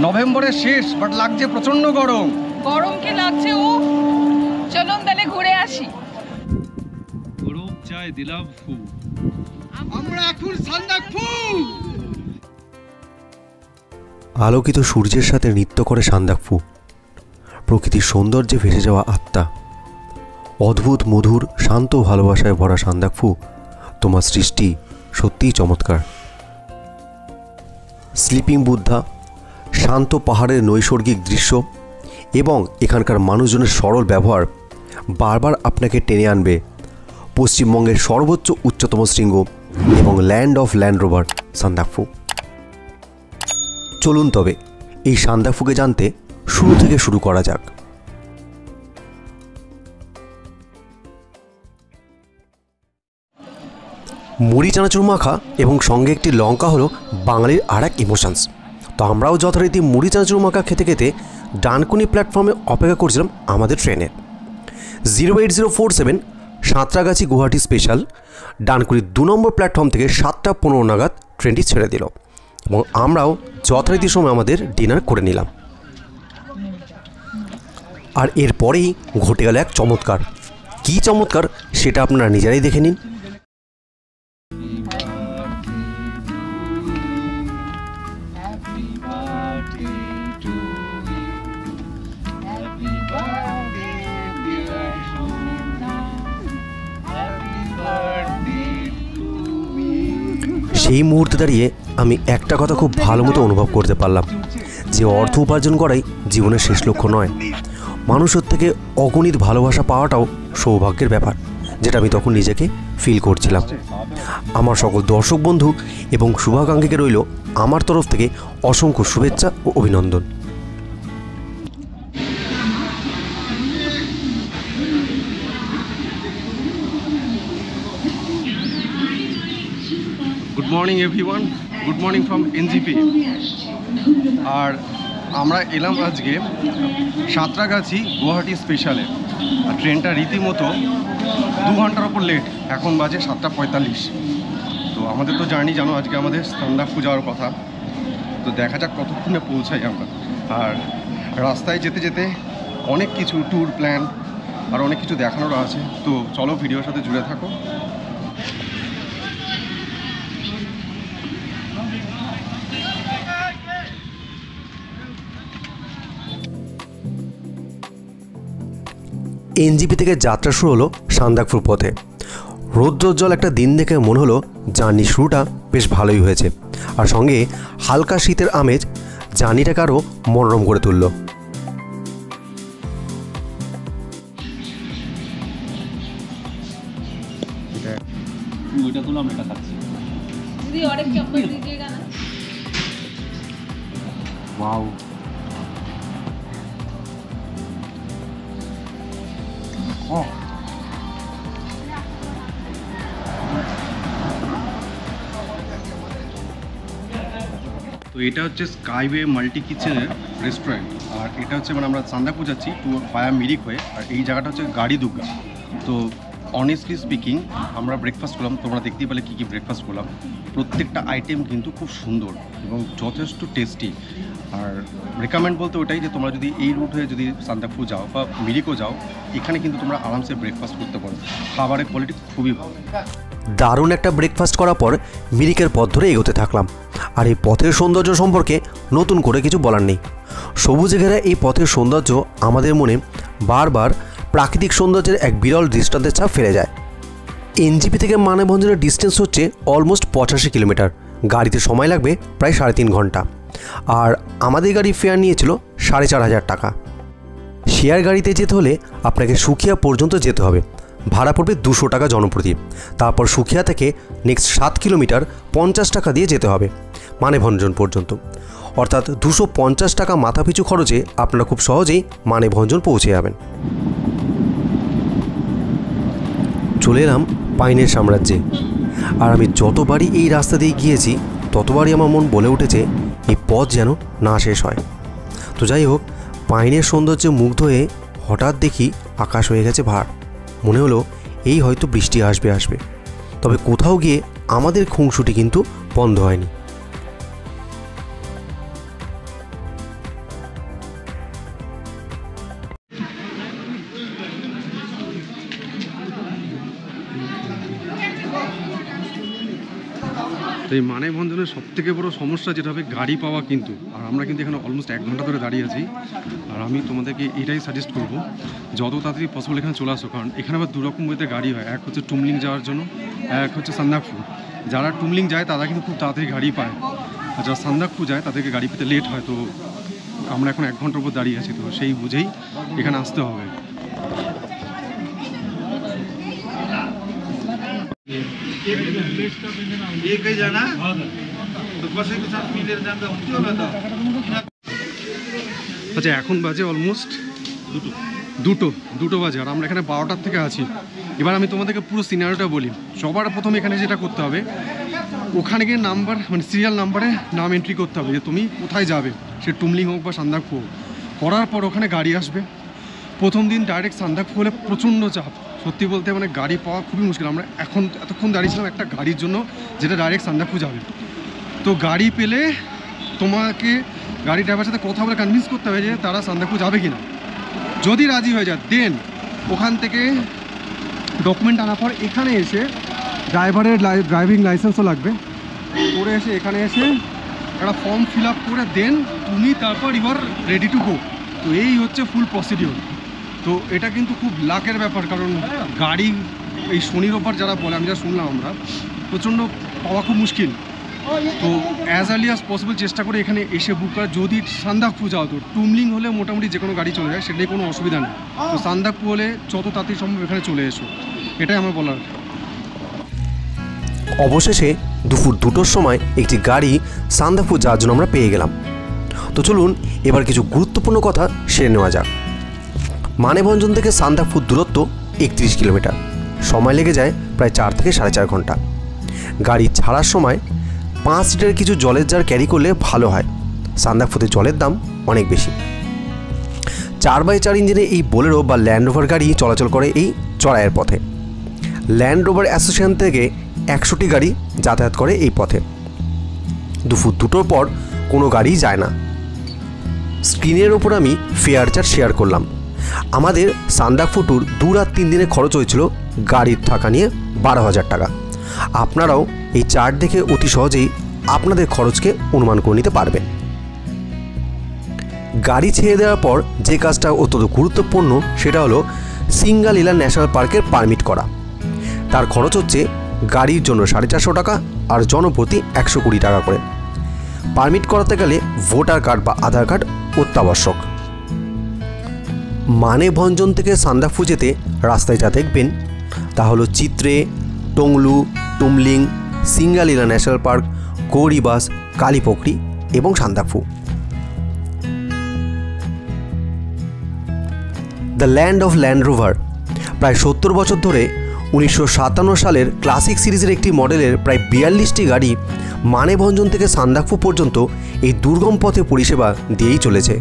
নভেম্বরের শেষ, বাট লাগছে প্রচন্ড গরম। গরম কি লাগছে ও? চলুন তাহলে ঘুরে আসি। গরম চাই দিলাম ফু। আমরা এখন সান্দাকফু। আলোকিত সূর্যের সাথে নৃত্য করে সান্দাকফু। প্রকৃতির সৌন্দর্যে ভেসে যাওয়া আত্মা। অদ্ভুত মধুর শান্ত ভালোবাসায় ভরা সান্দাকফু, তোমার সৃষ্টি সত্যিই চমৎকার। স্লিপিং বুদ্ধা, শান্ত পাহাড়ের নৈসর্গিক দৃশ্য এবং এখানকার মানুষজনের সরল ব্যবহার বারবার আপনাকে টেনে আনবে পশ্চিমবঙ্গের সর্বোচ্চ উচ্চতম শৃঙ্গ এবং land of land rover Sandakphu. চলুন তবে এই সান্দাকফুকে জানতে শুরু থেকে শুরু করা যাক। মুড়ি চানাচুর মাখা এবং সঙ্গে একটি লঙ্কা হলো বাঙালির আর এক ইমোশনস। তো আমরাও যথারীতি মুড়ি চানাচুর মাখা খেতে খেতে ডানকুনি প্ল্যাটফর্মে অপেক্ষা করছিলাম আমাদের ট্রেনের। 08047 সাঁতরাগাছি গুয়াহাটি স্পেশাল ডানকুনির 2 নম্বর প্ল্যাটফর্ম থেকে 7টা 15 নাগাদ ট্রেনটি ছেড়ে দিল এবং আমরাও যথারীতি সময় আমাদের ডিনার করে নিলাম। আর এরপরেই ঘটে গেল এক চমৎকার। কী চমৎকার সেটা আপনারা নিজেরাই দেখে নিন। সেই মুহূর্তে দাঁড়িয়ে আমি একটা কথা খুব ভালো মতো অনুভব করতে পারলাম যে অর্থ উপার্জন করাই জীবনের শেষ লক্ষ্য নয়। মানুষের থেকে অগণিত ভালোবাসা পাওয়াটাও সৌভাগ্যের ব্যাপার, যেটা আমি তখন নিজেকে ফিল করছিলাম। আমার সকল দর্শক বন্ধু এবং শুভাকাঙ্ক্ষীকে রইল আমার তরফ থেকে অসংখ্য শুভেচ্ছা ও অভিনন্দন। Good morning everyone, good morning from NJP. আর আমরা এলাম আজকে সাঁতরাগাছি গুয়াহাটি স্পেশালে। আর ট্রেনটা রীতিমতো 2 ঘন্টার ওপর লেট, এখন বাজে 7:45। তো আমাদের তো জার্নি জানো, আজকে আমাদের সান্দাকফু যাওয়ার কথা। তো দেখা যাক কতক্ষণে পৌঁছাই আমরা। আর রাস্তায় যেতে যেতে অনেক কিছু ট্যুর প্ল্যান আর অনেক কিছু দেখানোরও আছে। তো চলো ভিডিওর সাথে জুড়ে থাকো। এনজিপি থেকে যাত্রা শুরু হলো সান্দাকফুর পথে। রৌদ্রোজ্জ্বল একটা দিন দেখে মনে হলো জার্নি শুরুটা বেশ ভালোই হয়েছে, আর সঙ্গে হালকা শীতের আমেজ জার্নিটাকে আরও মনোরম করে তুলল। তো এটা হচ্ছে স্কাইওয়ে মাল্টি কিচেনের রেস্টুরেন্ট। আর এটা হচ্ছে মানে আমরা সান্দাকফু যাচ্ছি টু ভায়া মিরিক হয়ে। আর এই জায়গাটা হচ্ছে গাড়ি দুর্গা। তো অনেস্টলি স্পিকিং আমরা ব্রেকফাস্ট করলাম, তোমরা দেখতেই পেলে কী কী ব্রেকফাস্ট করলাম। প্রত্যেকটা আইটেম কিন্তু খুব সুন্দর এবং যথেষ্ট টেস্টি। আর রেকমেন্ড বলতে ওটাই যে তোমরা যদি এই রুট হয়ে যদি সান্দাকফু যাও বা মিরিকও যাও, এখানে কিন্তু তোমরা আরামসে ব্রেকফাস্ট করতে পারো। খাবারের কোয়ালিটি খুবই ভালো। দারুণ একটা ব্রেকফাস্ট করার পর মিরিকের পথ ধরে এগোতে থাকলাম। আর এই পথের সৌন্দর্য সম্পর্কে নতুন করে কিছু বলার নেই। সবুজে ঘেরা এই পথের সৌন্দর্য আমাদের মনে বারবার প্রাকৃতিক সৌন্দর্যের এক বিরল দৃষ্টান্তের ছাপ ফেলে যায়। এনজিপি থেকে মানেভঞ্জনের ডিস্টেন্স হচ্ছে অলমোস্ট 85 কিলোমিটার। গাড়িতে সময় লাগবে প্রায় 3.5 ঘন্টা। আর আমাদের গাড়ি ফেয়ার নিয়েছিল 4,500 টাকা। শেয়ার গাড়িতে যেতে হলে আপনাকে সুখিয়া পর্যন্ত যেতে হবে, ভাড়া পড়বে 200 টাকা জনপ্রতি। তারপর সুখিয়া থেকে নেক্সট 7 কিলোমিটার 50 টাকা দিয়ে যেতে হবে মানেভঞ্জন পর্যন্ত। অর্থাৎ 250 টাকা মাথাপিছু খরচে আপনারা খুব সহজেই মানেভঞ্জন পৌঁছে যাবেন। চলে এলাম পাইনের সাম্রাজ্যে। আর আমি যতবারই এই রাস্তা দিয়ে গিয়েছি ততবারই আমার মন বলে উঠেছে এই পথ যেন না শেষ হয়। তো যাই হোক, পাইনের সৌন্দর্যে মুগ্ধ হয়ে হঠাৎ দেখি আকাশ হয়ে গেছে ভার। মনে হলো এই হয়তো বৃষ্টি আসবে। তবে কোথাও গিয়ে আমাদের খুংসুটি কিন্তু বন্ধ হয়নি। তো এই মানেভঞ্জনের সবথেকে বড় সমস্যা যেটা হবে গাড়ি পাওয়া কিন্তু। আর আমরা কিন্তু এখানে অলমোস্ট 1 ঘন্টা ধরে দাঁড়িয়ে আছি। আর আমি তোমাদেরকে এটাই সাজেস্ট করব, যত তাড়াতাড়ি পসিবল এখানে চলে আসো, কারণ এখানে আবার 2 রকম ওয়েতে গাড়ি হয়। এক হচ্ছে টুমলিং যাওয়ার জন্য, এক হচ্ছে সান্দাকফু। যারা টুমলিং যায় তারা কিন্তু খুব তাড়াতাড়ি গাড়ি পায়, আর যারা সান্দাকফু যায় তাদেরকে গাড়ি পেতে লেট হয়। তো আমরা এখন 1 ঘন্টার উপর দাঁড়িয়ে আছি, তো সেই বুঝেই এখানে আসতে হবে। আচ্ছা, এখন বাজে অলমোস্ট দুটো বাজে, আর আমরা এখানে 12টার থেকে আছি। এবার আমি তোমাদেরকে পুরো সিনারিওটা বলি। সবার প্রথমে এখানে যেটা করতে হবে, ওখানে গিয়ে নাম্বার মানে সিরিয়াল নাম্বারে নাম এন্ট্রি করতে হবে যে তুমি কোথায় যাবে, সে টুমলিং হোক বা সান্দাকফু হোক। করার পর ওখানে গাড়ি আসবে। প্রথম দিন ডাইরেক্ট সান্দাকফু হলে প্রচণ্ড চাপ, সত্যি বলতে মানে গাড়ি পাওয়া খুবই মুশকিল। আমরা এতক্ষণ দাঁড়িয়েছিলাম একটা গাড়ির জন্য যেটা ডাইরেক্ট সান্দাকফু যাবে। তো গাড়ি পেলে তোমাকে গাড়ি ড্রাইভারের সাথে কথা বলে কনভিন্স করতে হবে যে তারা সান্দাকফু যাবে কি না। যদি রাজি হয়ে যায় দেন ওখান থেকে ডকুমেন্ট আনার পর এখানে এসে ড্রাইভারের ড্রাইভিং লাইসেন্সও লাগবে, করে এসে এখানে এসে একটা ফর্ম ফিল আপ করে দেন তুমি তারপর ইউর রেডি টু গো। তো এই হচ্ছে ফুল প্রসিডিওর। তো এটা কিন্তু খুব লাকের ব্যাপার, কারণ গাড়ি এই শনি রোববার যারা বলে, আমি যা শুনলাম আমরা, প্রচণ্ড পাওয়া খুব মুশকিল। তো অ্যাজ আর্লি অ্যাজ পসিবল চেষ্টা করে এখানে এসে বুক করা। যদি সান্দাকফু যাও তো টুমলিং হলে মোটামুটি যে কোনো গাড়ি চলে যায়, সেটাই কোনো অসুবিধা নেই। তো সান্দাকফু হলে যত তাড়াতাড়ি সম্ভব এখানে চলে এসো, এটাই আমার বলার। অবশেষে দুপুর 2টোর সময় একটি গাড়ি সান্দাকফু যাওয়ার জন্য আমরা পেয়ে গেলাম। তো চলুন এবার কিছু গুরুত্বপূর্ণ কথা সেরে নেওয়া যাক। মানেভঞ্জন থেকে সান্দাকফুর দূরত্ব 31 কিলোমিটার, সময় লেগে যায় প্রায় 4 থেকে 4.5 ঘন্টা। গাড়ি ছাড়ার সময় 5 লিটার কিছু জলের জার ক্যারি করলে ভালো হয়, সান্দাকফুতে জলের দাম অনেক বেশি। 4x4 ইঞ্জিনে এই বোলেরো বা ল্যান্ড রোভার গাড়ি চলাচল করে এই চড়াইয়ের পথে। ল্যান্ড রোভার অ্যাসোসিয়েশন থেকে 100টি গাড়ি যাতায়াত করে এই পথে। দুপুর 2টোর পর কোনো গাড়ি যায় না। স্ক্রিনের ওপর আমি ফেয়ার চার্ট শেয়ার করলাম। আমাদের সান্দাকফু ট্যুর 2 রাত 3 দিনে খরচ হয়েছিল গাড়ির থাকা নিয়ে 12,000 টাকা। আপনারাও এই চার্ট দেখে অতি সহজেই আপনাদের খরচকে অনুমান করে নিতে পারবেন। গাড়ি ছেড়ে দেওয়ার পর যে কাজটা অত্যন্ত গুরুত্বপূর্ণ সেটা হলো সিঙ্গালীলা ন্যাশনাল পার্কের পারমিট করা। তার খরচ হচ্ছে গাড়ির জন্য 450 টাকা আর জনপ্রতি 120 টাকা করে। পারমিট করাতে গেলে ভোটার কার্ড বা আধার কার্ড অত্যাবশ্যক। মানেভঞ্জন থেকে সান্দাকফু যেতে রাস্তায় যা দেখবেন তা হলো চিত্রে, টংলু, টুমলিং, সিঙ্গালীলা ন্যাশনাল পার্ক, গৌরীবাস, কালীপকড়ি এবং Sandakphu. The land of land rover প্রায় 70 বছর ধরে 1957 সালের ক্লাসিক সিরিজের একটি মডেলের প্রায় 42টি গাড়ি মানেভঞ্জন থেকে সান্দাকফু পর্যন্ত এই দুর্গম পথে পরিষেবা দিয়েই চলেছে।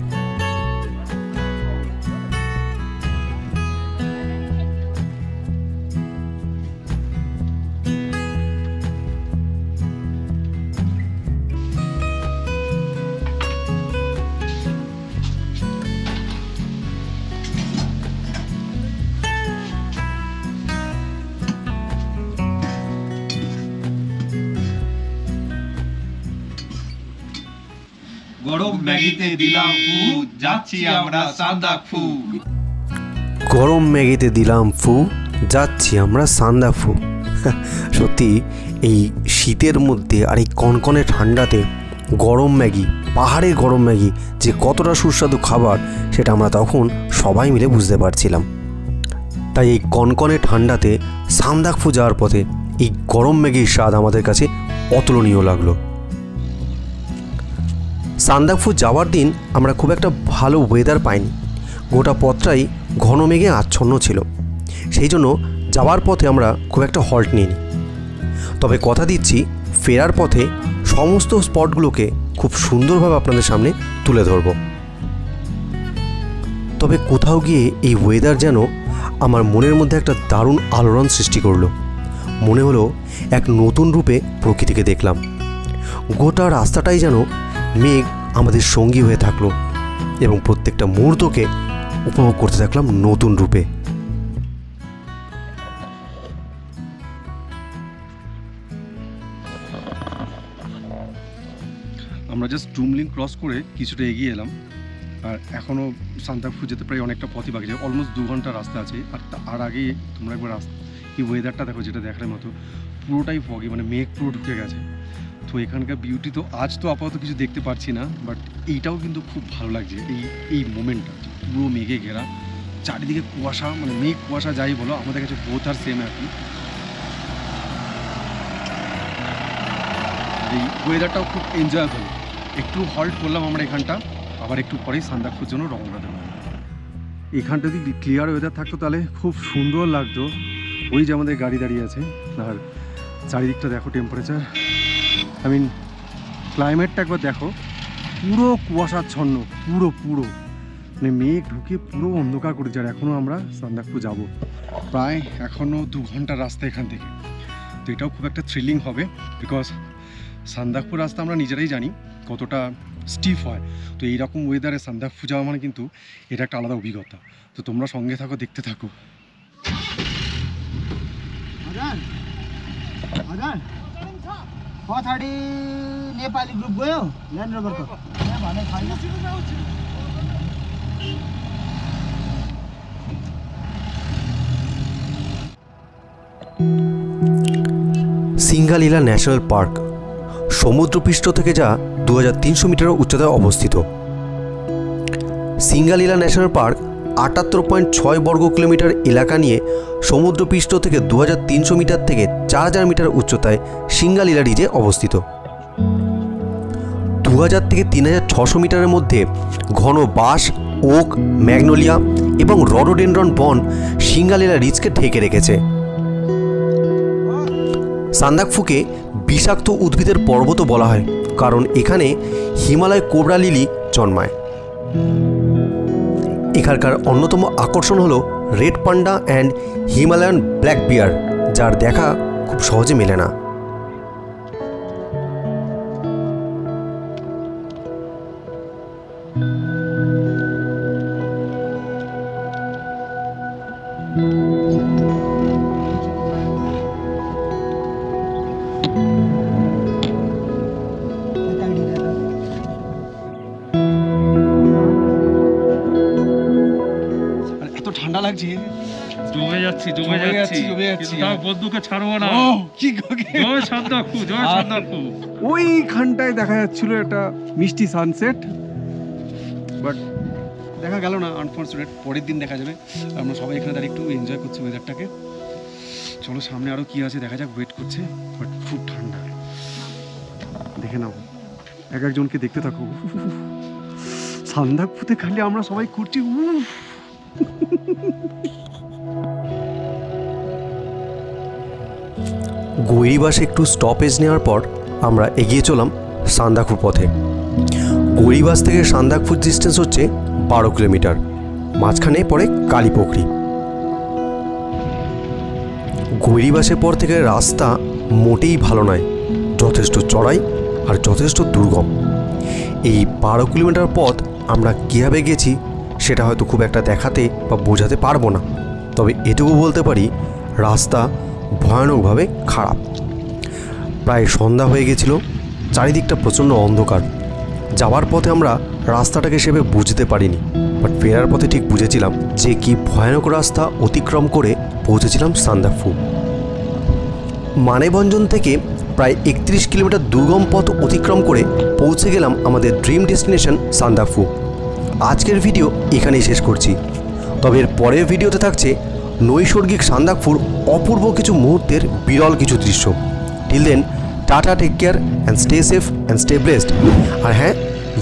গরম ম্যাগিতে দিলাম ফু, যাচ্ছি আমরা সান্দাকফু। গরম ম্যাগিতে দিলাম ফু, যাচ্ছি আমরা সান্দাকফু। সত্যি এই শীতের মধ্যে আর এই কনকনে ঠান্ডাতে গরম ম্যাগি, পাহাড়ের গরম ম্যাগি যে কতটা সুস্বাদু খাবার সেটা আমরা তখন সবাই মিলে বুঝতে পারছিলাম। তাই এই কনকনে ঠান্ডাতে সান্দাকফু যাওয়ার পথে এই গরম ম্যাগির স্বাদ আমাদের কাছে অতুলনীয় লাগলো। সান্দাকফু যাওয়ার দিন আমরা খুব একটা ভালো ওয়েদার পাইনি, গোটা পথটাই ঘন মেঘে আচ্ছন্ন ছিল। সেই জন্য যাওয়ার পথে আমরা খুব একটা হল্ট নিইনি। তবে কথা দিচ্ছি ফেরার পথে সমস্ত স্পটগুলোকে খুব সুন্দরভাবে আপনাদের সামনে তুলে ধরব। তবে কোথাও গিয়ে এই ওয়েদার যেন আমার মনের মধ্যে একটা দারুণ আলোড়ন সৃষ্টি করলো। মনে হলো এক নতুন রূপে প্রকৃতিকে দেখলাম। গোটা রাস্তাটাই যেন মেঘ আমাদের সঙ্গী হয়ে থাকলো এবং প্রত্যেকটা মুহূর্তকে উপভোগ করতে থাকলাম নতুন রূপে। আমরা জাস্ট ডুমলিং ক্রস করে কিছুটা এগিয়ে এলাম, আর এখনও সান্দাকফু যেতে প্রায় অনেকটা পথই বাকি যায়, অলমোস্ট 2 ঘন্টা রাস্তা আছে। আর আগে তোমরা একবার এই ওয়েদারটা দেখো, যেটা দেখার মতো, পুরোটাই ফগি, মানে মেঘ পুরো ঢুকে গেছে। তো এখানকার বিউটি তো আজ তো আপাতত কিছু দেখতে পাচ্ছি না, বাট এইটাও কিন্তু খুব ভালো লাগছে, এই মোমেন্টটা পুরো মেঘে ঘেরা, চারিদিকে কুয়াশা, মানে মেঘ কুয়াশা যাই বলো, আমাদের কাছে বোথ আর সেম এখন। এই ওয়েদারটাও খুব এনজয়েবল। একটু হল্ট করলাম আমরা এখানটা, আবার একটু পরেই সান্দাকফুর জন্য রওনা দেবো। এখানটা যদি ক্লিয়ার ওয়েদার থাকতো তাহলে খুব সুন্দর লাগতো। ওই যে আমাদের গাড়ি দাঁড়িয়ে আছে, আর চারিদিকটা দেখো টেম্পারেচার, আই মিন ক্লাইমেটটা একবার দেখো, পুরো কুয়াশাচ্ছন্ন, পুরো মানে মেঘ ঢুকে পুরো অন্ধকার করেছে। আর এখনও আমরা সান্দাকফু যাব, প্রায় এখনও 2 ঘন্টার রাস্তা এখান থেকে। তো এটাও খুব একটা থ্রিলিং হবে, বিকজ সান্দাকফু রাস্তা আমরা নিজেরাই জানি কতটা স্টিফ হয়। তো এইরকম ওয়েদারে সান্দাকফু যাওয়া মানে কিন্তু এটা একটা আলাদা অভিজ্ঞতা। তো তোমরা सङ्गे থাকো, দেখতে থাকো। नेपाली ग्रुप गयो ल्यान्ड रोभरको भने छैन। সিঙ্গালীলা ন্যাশনাল পার্ক সমুদ্রপৃষ্ঠ থেকে যা 2300 মিটার উচ্চতায় অবস্থিত। সিঙ্গালীলা ন্যাশনাল পার্ক 78.6 বর্গ কিলোমিটার এলাকা নিয়ে সমুদ্রপৃষ্ঠ থেকে 2300 মিটার থেকে 4000 মিটার উচ্চতায় সিঙ্গালীলা রিজে অবস্থিত। 2000 থেকে 3600 মিটারের মধ্যে ঘন বাঁশ, ওক, ম্যাগনোলিয়া এবং রডোডেনড্রন বন সিঙ্গালীলা রিজকে ঢেকে রেখেছে। সান্দাকফুকে বিষাক্ত উদ্ভিদের পর্বত বলা হয়, কারণ এখানে হিমালয় কোবরা লিলি জন্মায়। এখানকার অন্যতম আকর্ষণ হলো red panda and Himalayan black বিয়ার, যার দেখা খুব সহজে মেলে না। ঠান্ডা লাগছে, জমে যাচ্ছি কিন্তু তাও বন্ধুকে ছাড়বো না। কি জয় সান্দাকফু, জয় সান্দাকফু। ওইখানটায় দেখা যাচ্ছিল একটা মিষ্টি সানসেট, বাট দেখা গেল না, আনফর্চুনেট। পরের দিন দেখা যাবে। আমরা সবাই এখানে দাঁড়িয়ে একটু এনজয় করছি ওয়েদারটাকে। চলো সামনে আরও কি আছে দেখা যাক, ওয়েট করছে, বাট খুব ঠান্ডা। দেখে নাও, একজনকে দেখতে থাকো। সান্দাকফুতে খালি আমরা সবাই করছি গৈরিবাসে একটু স্টপেজ নেওয়ার পর আমরা এগিয়ে চলাম সান্দাকফু পথে। গৈরিবাস থেকে সান্দাকফুর ডিস্টেন্স হচ্ছে 12 কিলোমিটার। মাঝখানে পড়ে কালীপুকুরি। গৈরিবাসের পর থেকে রাস্তা মোটেই ভালো নয়, যথেষ্ট চড়াই আর যথেষ্ট দুর্গম। এই 12 কিলোমিটার পথ আমরা কীভাবে গেছি সেটা হয়তো খুব একটা দেখাতে বা বোঝাতে পারবো না, তবে এটুকু বলতে পারি রাস্তা ভয়ানকভাবে খারাপ। প্রায় সন্ধ্যা হয়ে গেছিল, চারিদিকটা প্রচণ্ড অন্ধকার। যাওয়ার পথে আমরা রাস্তাটাকে সেভাবে বুঝতে পারিনি, বাট ফেরার পথে ঠিক বুঝেছিলাম যে কি ভয়ানক রাস্তা অতিক্রম করে পৌঁছেছিলাম সান্দাকফু। মানেভঞ্জন থেকে প্রায় 31 কিলোমিটার দুর্গম পথ অতিক্রম করে পৌঁছে গেলাম আমাদের ড্রিম ডেস্টিনেশন সান্দাকফু। আজকের ভিডিও এখানেই শেষ করছি, তবে এর পরের ভিডিওতে থাকছে নৈসর্গিক সান্দাকফুর অপূর্ব কিছু মুহূর্তের বিরল কিছু দৃশ্য। Till then, tata, take care and stay safe and stay blessed. আর হ্যাঁ,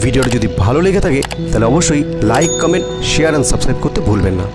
ভিডিওটা যদি ভালো লেগে থাকে তাহলে অবশ্যই like, comment, share and subscribe করতে ভুলবেন না।